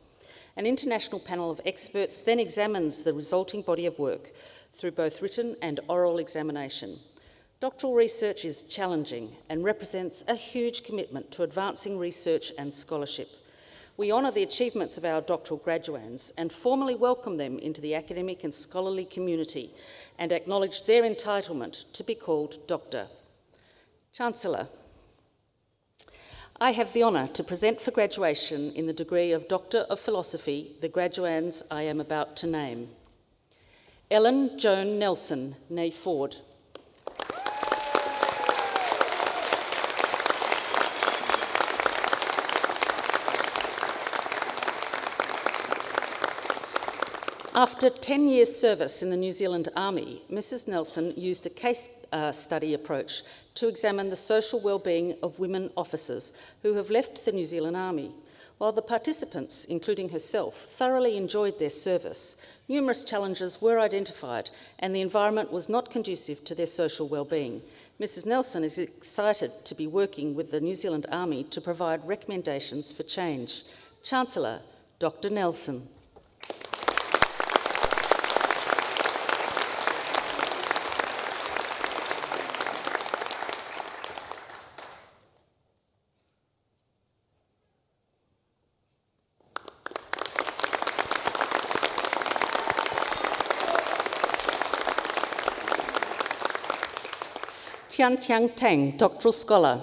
An international panel of experts then examines the resulting body of work through both written and oral examination. Doctoral research is challenging and represents a huge commitment to advancing research and scholarship. We honour the achievements of our doctoral graduands and formally welcome them into the academic and scholarly community and acknowledge their entitlement to be called Doctor. Chancellor, I have the honour to present for graduation in the degree of Doctor of Philosophy the graduands I am about to name. Ellen Joan Nelson, née Ford. After 10 years' service in the New Zealand Army, Mrs. Nelson used a case study approach to examine the social well-being of women officers who have left the New Zealand Army. While the participants, including herself, thoroughly enjoyed their service, numerous challenges were identified and the environment was not conducive to their social well-being. Mrs. Nelson is excited to be working with the New Zealand Army to provide recommendations for change. Chancellor, Dr. Nelson. Tian Tiang Tang, Doctoral Scholar.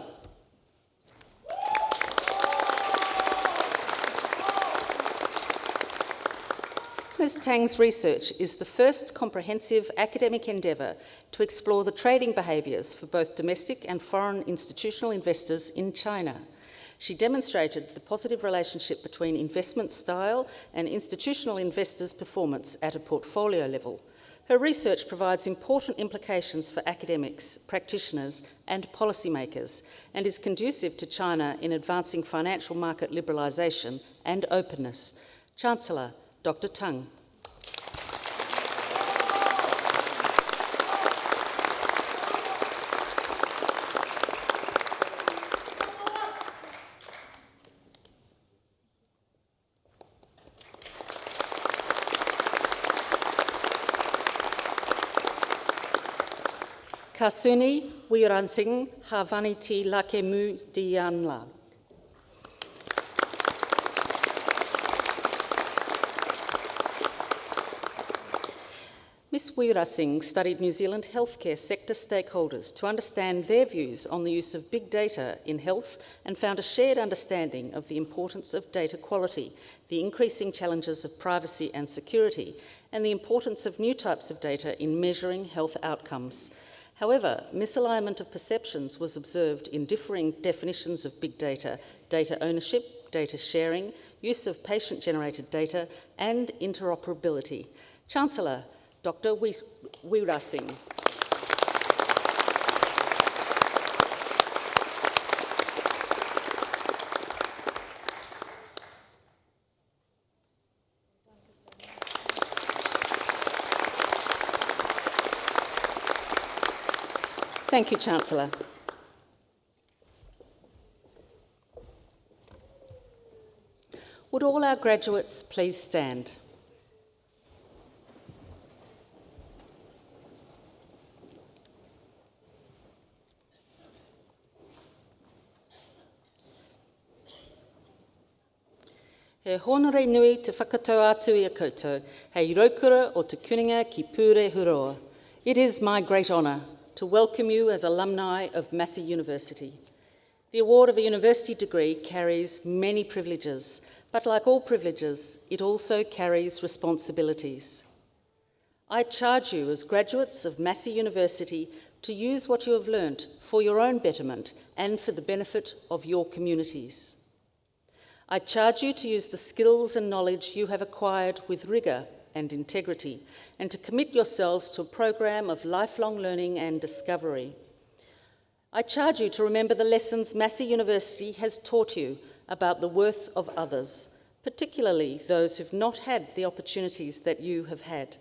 Ms. Tang's research is the first comprehensive academic endeavour to explore the trading behaviours for both domestic and foreign institutional investors in China. She demonstrated the positive relationship between investment style and institutional investors' performance at a portfolio level. Her research provides important implications for academics, practitioners and policymakers, and is conducive to China in advancing financial market liberalisation and openness. Chancellor, Dr. Tang. Kasuni Wiransing Havaniti Lakemu Dianla. Ms. Wirasing studied New Zealand healthcare sector stakeholders to understand their views on the use of big data in health and found a shared understanding of the importance of data quality, the increasing challenges of privacy and security, and the importance of new types of data in measuring health outcomes. However, misalignment of perceptions was observed in differing definitions of big data, data ownership, data sharing, use of patient-generated data, and interoperability. Chancellor, Dr. Wirasing. Thank you, Chancellor. Would all our graduates please stand? He honore nui te whakatau atu I a koutou, hei raukura o te kuninga ki Pure Huroa. It is my great honour to welcome you as alumni of Massey University. The award of a university degree carries many privileges, but like all privileges, it also carries responsibilities. I charge you as graduates of Massey University to use what you have learnt for your own betterment and for the benefit of your communities. I charge you to use the skills and knowledge you have acquired with rigour and integrity, and to commit yourselves to a program of lifelong learning and discovery. I charge you to remember the lessons Massey University has taught you about the worth of others, particularly those who've not had the opportunities that you have had.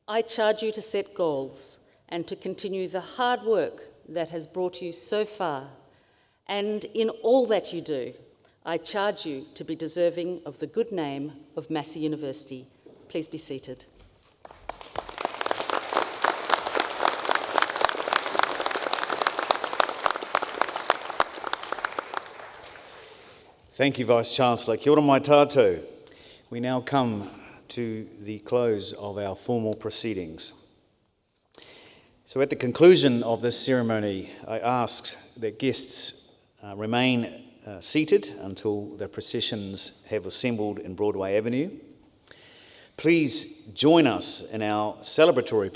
I charge you to set goals and to continue the hard work that has brought you so far. And in all that you do, I charge you to be deserving of the good name of Massey University. Please be seated. Thank you, Vice-Chancellor. Kia ora mai tātou. We now come to the close of our formal proceedings. So at the conclusion of this ceremony, I ask that guests remain seated until the processions have assembled in Broadway Avenue. Please join us in our celebratory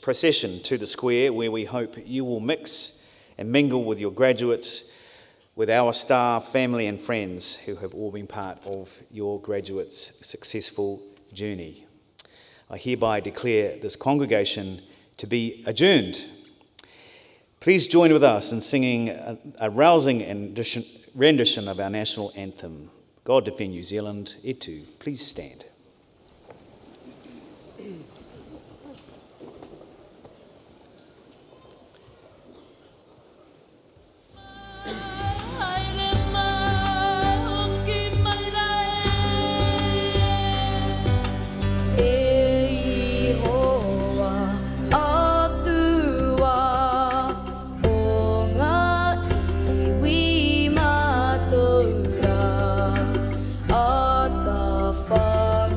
procession to the square, where we hope you will mix and mingle with your graduates, with our staff, family and friends who have all been part of your graduates' successful journey. I hereby declare this congregation to be adjourned. Please join with us in singing a rousing rendition of our national anthem, God Defend New Zealand, E Tu. Please stand. Far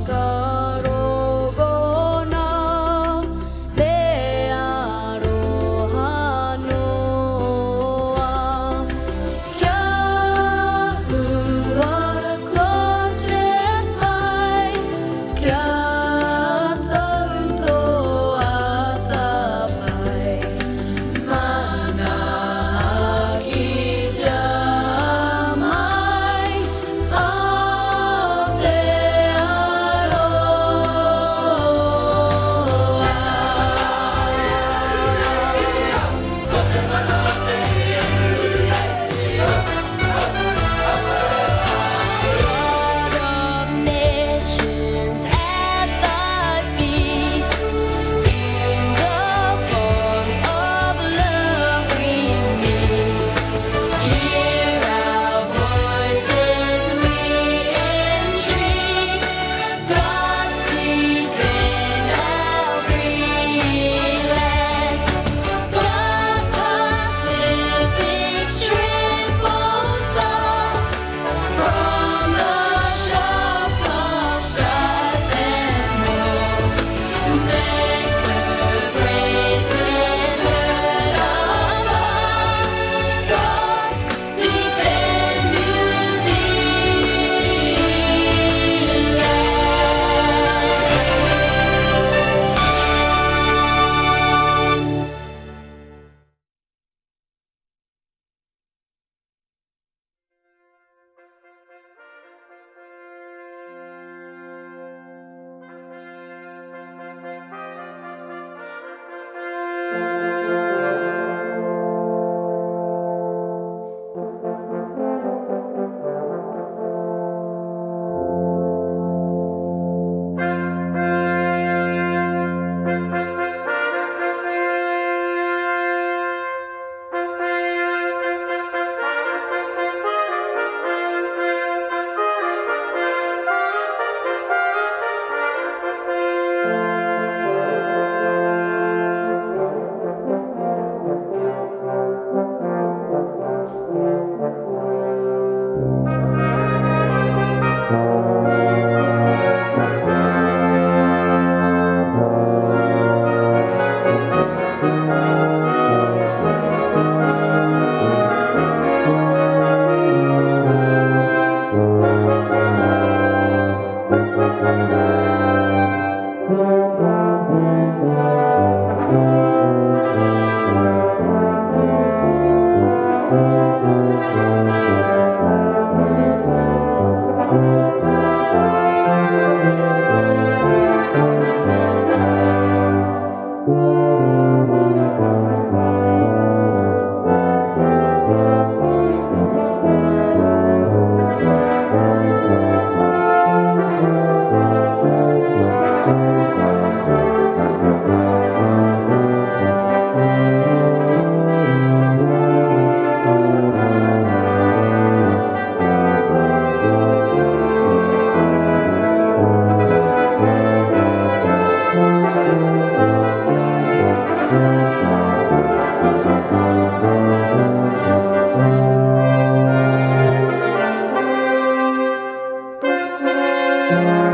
Thank you.